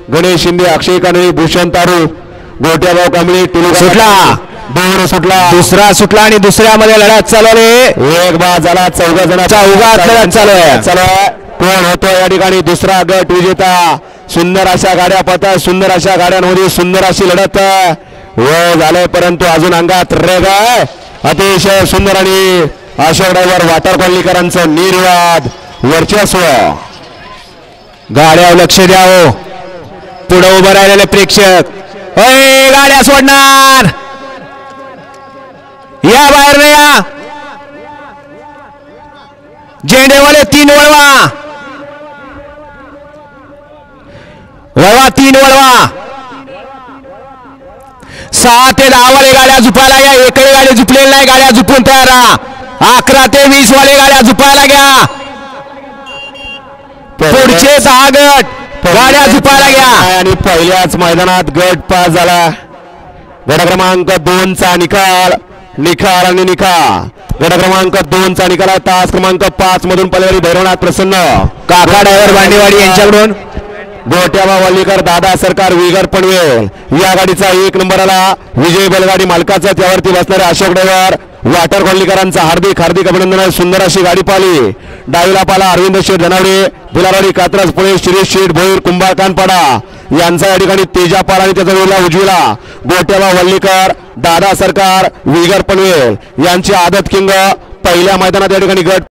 गणेश शिंदे, अक्षय कानडे, भूषण तारू, गोट्याभाऊ कांबळे, सुटला दोन सुटला, दुसरा सुटला आणि दुसऱ्यामध्ये लढत चालू आहे। एक बाद झाला, 14 जणांचा उगाच लढत चालू आहे। कोण होतो या ठिकाणी दुसरा गट विजेता? सुंदर अशा गाड्या पळतात, सुंदर अशा गाड्यांमध्ये सुंदर अशी लढत वय झालंय, परंतु अजून अंगात रेग आहे। अतिशय सुंदर आणि अशोक ड्रायव्हर वाटर कॉलनीकरांचं निर्वाद वर्चस्व। गाड्यावर लक्ष द्यावं, पुढे उभं राहिलेले प्रेक्षक गाड्या सोडणार, या बाहेर नाही या, झेंडेवाले 3 वळवा, वळवा 3 वळवा, 6 ते 10 वाले गाड्या झुपायला घ्या, एकही गाडी झुपलेली नाही, गाड्या झुपून तयार राहा। 11 ते 20 वाले गाड्या झुपायला घ्या, पुढचे 6 गट गाड्या झुपायला घ्या। आणि पहिल्याच मैदानात गट पास झाला, गट क्रमांक 2 चा निकाल आणि निकाल, गट क्रमांक 2 चा निकाल, तास क्रमांक 5 मधून पलवारी भैरवनाथ प्रसन्न, काका ड्रायव्हर भांडेवाडी यांच्याकडून गोट्याबा वल्लीकर, दादा सरकार, विगर पनवेल या गाडीचा 1 नंबर आला। विजय बैलगाडी मालकाचा, त्यावरती बसणारे अशोक ड्रायव्हर वाटर कॉलनीकरांचा हार्दिक अभिनंदन आहे। सुंदर अशी गाडी पाली, डावीला पाला अरविंद शेठ धनावडे, दुलारवाडी, कात्रज, पुणे, शिरीष शेठ भोईर, कुंभार, कानपाडा यांचा या ठिकाणी तेजापाल आणि त्याचा वेळेला उजवीला गोट्याबा वल्लीकर, दादा सरकार, विगर पनवेल यांची आदत किंग पहिल्या मैदानात या ठिकाणी गट